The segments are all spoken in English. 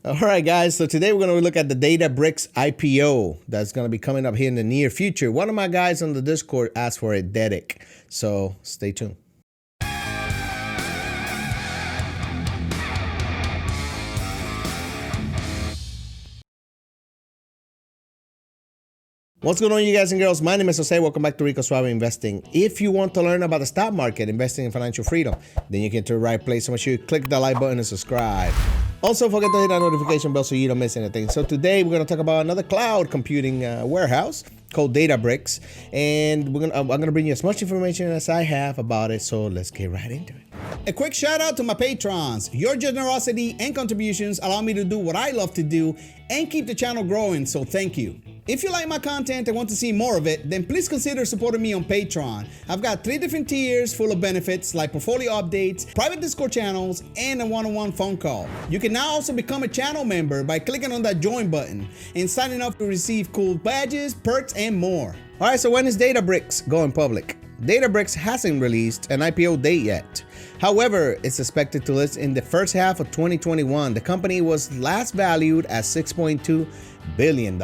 All right, guys. So today we're going to look at the Databricks IPO that's going to be coming up here in the near future. One of my guys on the Discord asked for it, Dedic. So stay tuned. What's going on, you guys and girls? My name is Jose. Welcome back to Rico Suave Investing. If you want to learn about the stock market, investing in financial freedom, then you get to the right place. So make sure you click the like button and subscribe. Also, forget to hit that notification bell so you don't miss anything. So today we're going to talk about another cloud computing warehouse called Databricks, and I'm going to bring you as much information as I have about it. So let's get right into it. A quick shout out to my patrons. Your generosity and contributions allow me to do what I love to do and keep the channel growing, so thank you. If you like my content and want to see more of it, then please consider supporting me on Patreon. I've got 3 different tiers full of benefits like portfolio updates, private Discord channels, and a one-on-one phone call. You can now also become a channel member by clicking on that join button and signing up to receive cool badges, perks, and more. All right, so when is Databricks going public? Databricks hasn't released an IPO date yet. However, it's expected to list in the first half of 2021. The company was last valued at $6.2 billion.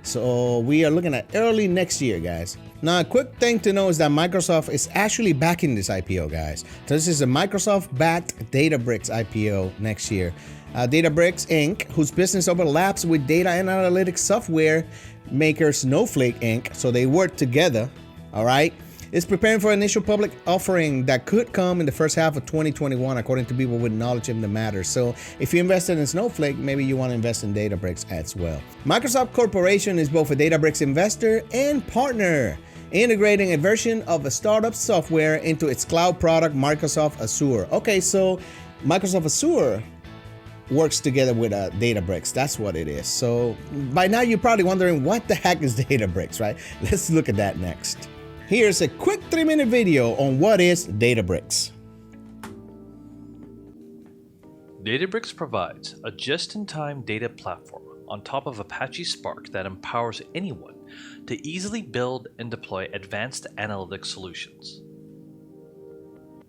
So we are looking at early next year, guys. Now, a quick thing to know is that Microsoft is actually backing this IPO, guys. So this is a Microsoft-backed Databricks IPO next year. Databricks Inc., whose business overlaps with data and analytics software maker Snowflake Inc., so they work together, all right? It's preparing for initial public offering that could come in the first half of 2021, according to people with knowledge in the matter. So if you invested in Snowflake, maybe you want to invest in Databricks as well. Microsoft Corporation is both a Databricks investor and partner, integrating a version of a startup software into its cloud product, Microsoft Azure. Okay, so Microsoft Azure works together with Databricks. That's what it is. So by now you're probably wondering, what the heck is Databricks, right? Let's look at that next. Here's a quick 3-minute video on what is Databricks. Databricks provides a just-in-time data platform on top of Apache Spark that empowers anyone to easily build and deploy advanced analytic solutions.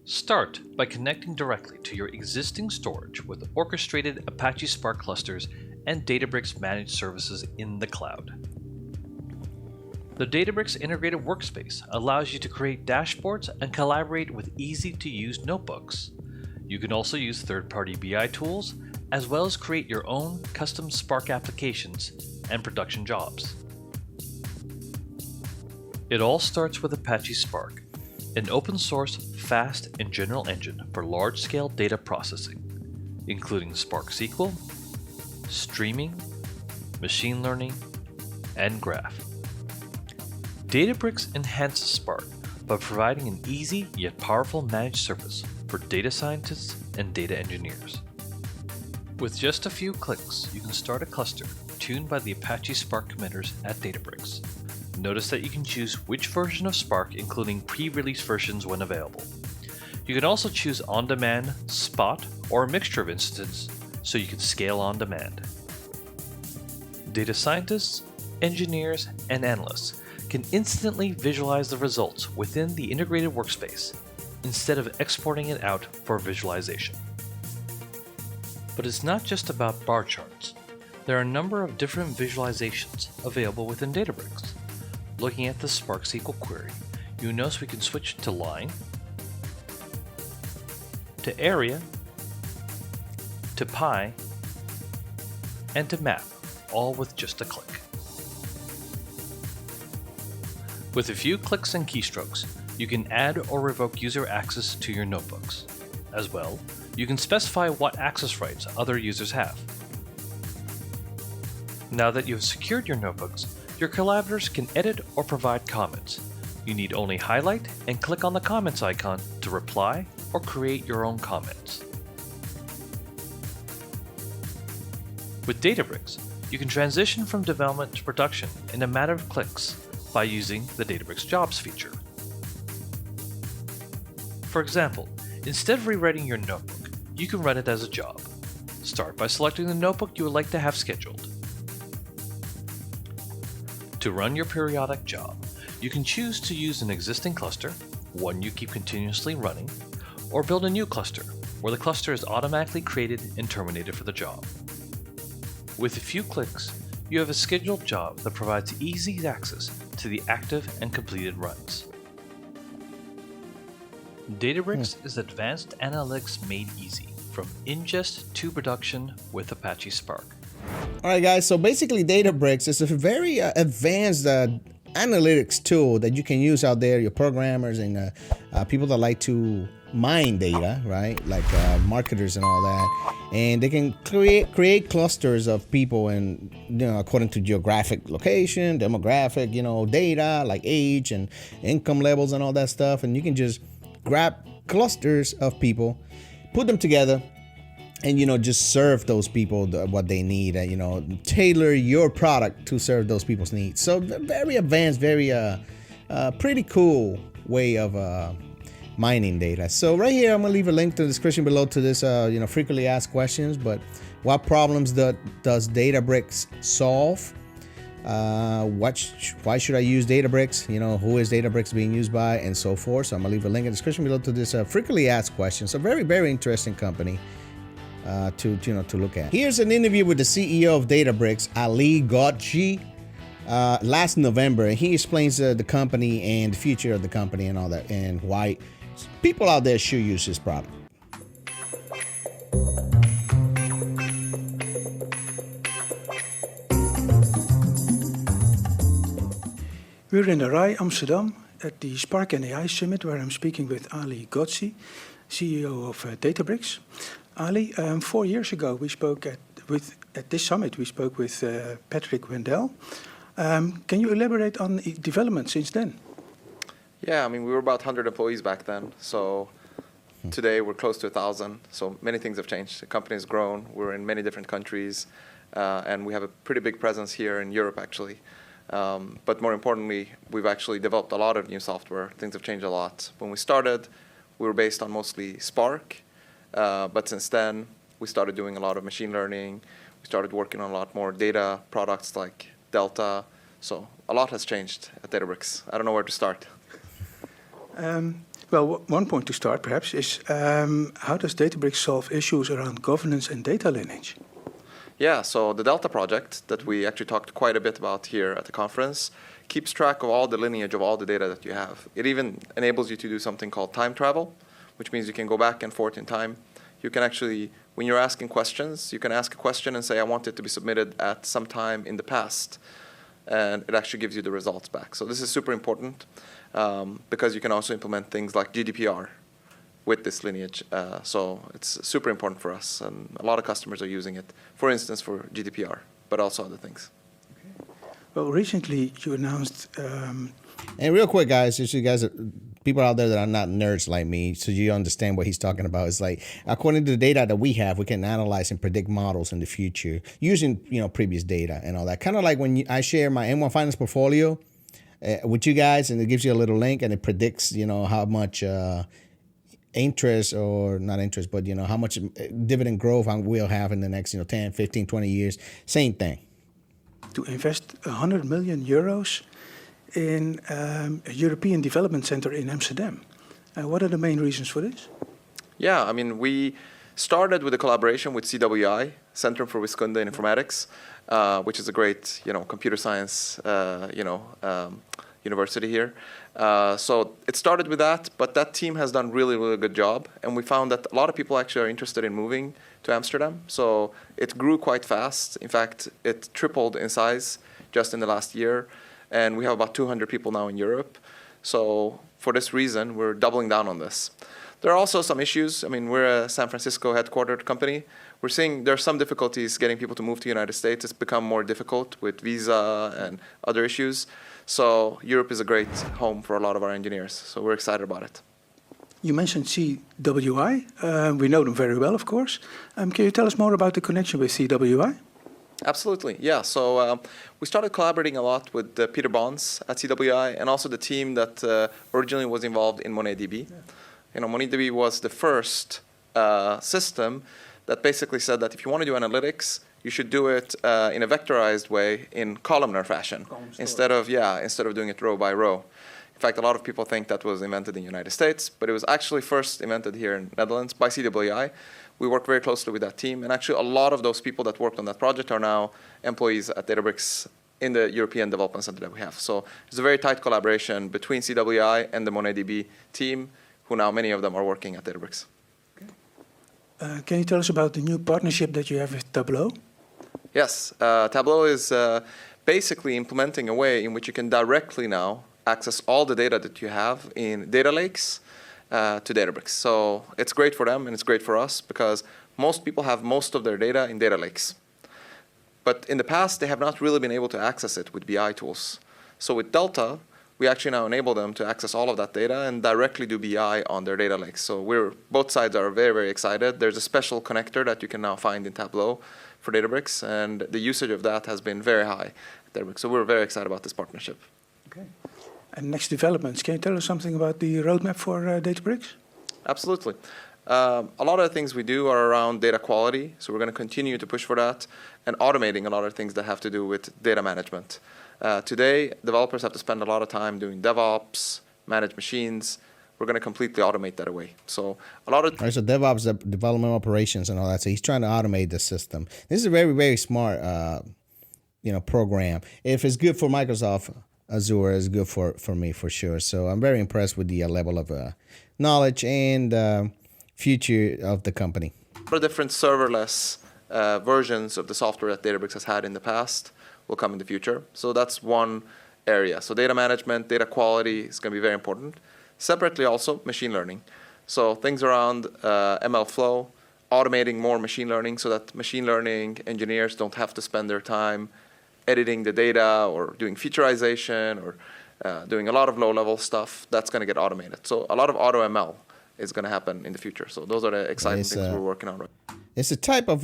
Start by connecting directly to your existing storage with orchestrated Apache Spark clusters and Databricks managed services in the cloud. The Databricks Integrated Workspace allows you to create dashboards and collaborate with easy-to-use notebooks. You can also use third-party BI tools, as well as create your own custom Spark applications and production jobs. It all starts with Apache Spark, an open-source, fast, and general engine for large-scale data processing, including Spark SQL, streaming, machine learning, and graph. Databricks enhances Spark by providing an easy yet powerful managed service for data scientists and data engineers. With just a few clicks, you can start a cluster tuned by the Apache Spark committers at Databricks. Notice that you can choose which version of Spark, including pre-release versions when available. You can also choose on-demand, spot, or a mixture of instances so you can scale on demand. Data scientists, engineers, and analysts can instantly visualize the results within the integrated workspace instead of exporting it out for visualization. But it's not just about bar charts. There are a number of different visualizations available within Databricks. Looking at the Spark SQL query, you'll notice we can switch to line, to area, to pie, and to map, all with just a click. With a few clicks and keystrokes, you can add or revoke user access to your notebooks. As well, you can specify what access rights other users have. Now that you have secured your notebooks, your collaborators can edit or provide comments. You need only highlight and click on the comments icon to reply or create your own comments. With Databricks, you can transition from development to production in a matter of clicks by using the Databricks Jobs feature. For example, instead of rewriting your notebook, you can run it as a job. Start by selecting the notebook you would like to have scheduled. To run your periodic job, you can choose to use an existing cluster, one you keep continuously running, or build a new cluster, where the cluster is automatically created and terminated for the job. With a few clicks, you have a scheduled job that provides easy access to the active and completed runs. Databricks is advanced analytics made easy, from ingest to production with Apache Spark. All right, guys. So basically, Databricks is a very advanced analytics tool that you can use out there. Your programmers and people that like to mine data, right? Like marketers and all that, and they can create clusters of people and according to geographic location, demographic, data like age and income levels and all that stuff, and you can just grab clusters of people, put them together, and just serve those people what they need, and tailor your product to serve those people's needs. So very advanced, very pretty cool way of mining data. So right here, I'm gonna leave a link to the description below to this frequently asked questions. But what problems does Databricks solve? Why should I use Databricks? Who is Databricks being used by, and so forth. So I'm gonna leave a link in the description below to this frequently asked questions. So very, very interesting company to look at. Here's an interview with the CEO of Databricks, Ali Ghodji, last November, and he explains the company and the future of the company and all that, and why people out there should use his product. We're in the RSI, Amsterdam, at the Spark and AI Summit, where I'm speaking with Ali Ghodji, CEO of Databricks. Ali, 4 years ago, we spoke at this summit. We spoke with Patrick Wendell. Can you elaborate on the development since then? Yeah, we were about 100 employees back then. So today we're close to 1,000. So many things have changed. The company has grown. We're in many different countries, and we have a pretty big presence here in Europe, actually. But more importantly, we've actually developed a lot of new software. Things have changed a lot. When we started, we were based on mostly Spark. But since then, we started doing a lot of machine learning. We started working on a lot more data products like Delta. So a lot has changed at Databricks. I don't know where to start. Well, one point to start perhaps is how does Databricks solve issues around governance and data lineage? Yeah, so the Delta project that we actually talked quite a bit about here at the conference keeps track of all the lineage of all the data that you have. It even enables you to do something called time travel, which means you can go back and forth in time. You can actually, when you're asking questions, you can ask a question and say, I want it to be submitted at some time in the past. And it actually gives you the results back. So this is super important because you can also implement things like GDPR with this lineage. So it's super important for us. And a lot of customers are using it, for instance, for GDPR, but also other things. Okay. Well, recently you announced... And real quick, guys, just so you guys, people out there that are not nerds like me, so you understand what he's talking about. It's like, according to the data that we have, we can analyze and predict models in the future using, previous data and all that. Kind of like when I share my M1 Finance portfolio with you guys, and it gives you a little link, and it predicts, how much interest, or not interest, but, how much dividend growth we'll have in the next, 10, 15, 20 years. Same thing. To invest 100 million euros in a European Development Center in Amsterdam. What are the main reasons for this? Yeah, we started with a collaboration with CWI, Centrum for Wiskunde in Informatics, which is a great, computer science, university here. So it started with that, but that team has done really, really good job. And we found that a lot of people actually are interested in moving to Amsterdam. So it grew quite fast. In fact, it tripled in size just in the last year. And we have about 200 people now in Europe. So for this reason, we're doubling down on this. There are also some issues. We're a San Francisco headquartered company. We're seeing there are some difficulties getting people to move to the United States. It's become more difficult with visa and other issues. So Europe is a great home for a lot of our engineers. So we're excited about it. You mentioned CWI. We know them very well, of course. Can you tell us more about the connection with CWI? Absolutely, yeah. So we started collaborating a lot with Peter Bonds at CWI, and also the team that originally was involved in MonetDB. Yeah. MonetDB was the first system that basically said that if you want to do analytics, you should do it in a vectorized way in columnar fashion instead of doing it row by row. In fact, a lot of people think that was invented in the United States, but it was actually first invented here in the Netherlands by CWI we work very closely with that team. And actually, a lot of those people that worked on that project are now employees at Databricks in the European Development Center that we have. So it's a very tight collaboration between CWI and the MonetDB team, who now many of them are working at Databricks. Can you tell us about the new partnership that you have with Tableau? Yes, Tableau is basically implementing a way in which you can directly now access all the data that you have in data lakes to Databricks. So it's great for them and it's great for us because most people have most of their data in data lakes. But in the past, they have not really been able to access it with BI tools. So with Delta, we actually now enable them to access all of that data and directly do BI on their data lakes. So both sides are very, very excited. There's a special connector that you can now find in Tableau for Databricks, and the usage of that has been very high at Databricks. So we're very excited about this partnership. Okay. And next developments, can you tell us something about the roadmap for Databricks? Absolutely. A lot of the things we do are around data quality, so we're going to continue to push for that, and automating a lot of things that have to do with data management. Today, developers have to spend a lot of time doing DevOps, manage machines. We're going to completely automate that away. So a lot of... All right, so DevOps, development operations and all that. So he's trying to automate the system. This is a very, very smart, program. If it's good for Microsoft Azure, it's good for me for sure. So I'm very impressed with the level of knowledge and future of the company. A lot of different serverless versions of the software that Databricks has had in the past will come in the future. So that's one area. So data management, data quality is going to be very important. Separately also, machine learning. So things around ML flow, automating more machine learning so that machine learning engineers don't have to spend their time editing the data or doing featureization or doing a lot of low-level stuff. That's going to get automated. So a lot of auto ML is going to happen in the future. So those are the exciting things we're working on right now. It's a type of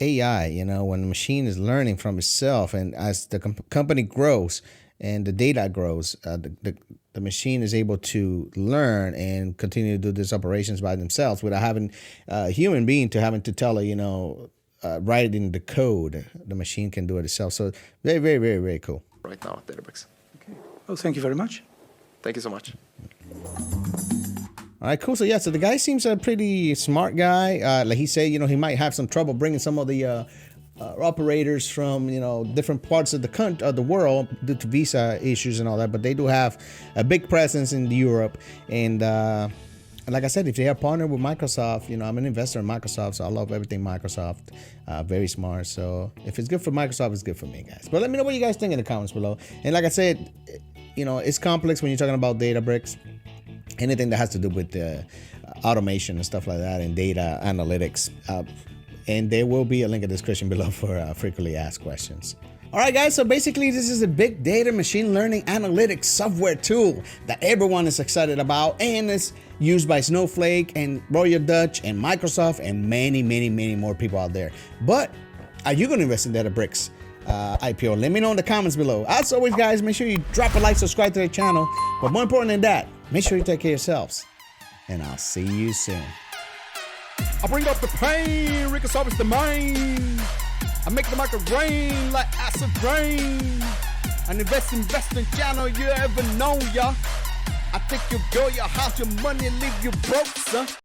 AI, when the machine is learning from itself, and as the company grows and the data grows, the machine is able to learn and continue to do these operations by themselves without having a human being having to tell her, write in the code. The machine can do it itself. So very, very, very, very cool. Right now at Databricks. Okay. Well, thank you very much. Thank you so much. All right, cool. So yeah, so the guy seems a pretty smart guy. Like he said, he might have some trouble bringing some of the operators from different parts of the world due to visa issues and all that. But they do have a big presence in Europe, and like I said, if they are partnered with Microsoft, I'm an investor in Microsoft, so I love everything Microsoft. Very smart. So if it's good for Microsoft, it's good for me, guys. But let me know what you guys think in the comments below. And like I said, it's complex when you're talking about Databricks. Anything that has to do with automation and stuff like that and data analytics. And there will be a link in the description below for frequently asked questions. All right, guys, so basically this is a big data machine learning analytics software tool that everyone is excited about, and it's used by Snowflake and Royal Dutch and Microsoft and many, many, many more people out there. But are you going to invest in Databricks IPO? Let me know in the comments below. As always, guys, make sure you drop a like, subscribe to the channel. But more important than that, make sure you take care of yourselves. And I'll see you soon. I bring up the pain, Rick is the main. I make the market rain like acid rain. An investing channel you ever know, ya. I think you'll go your house, your money, leave you broke, son.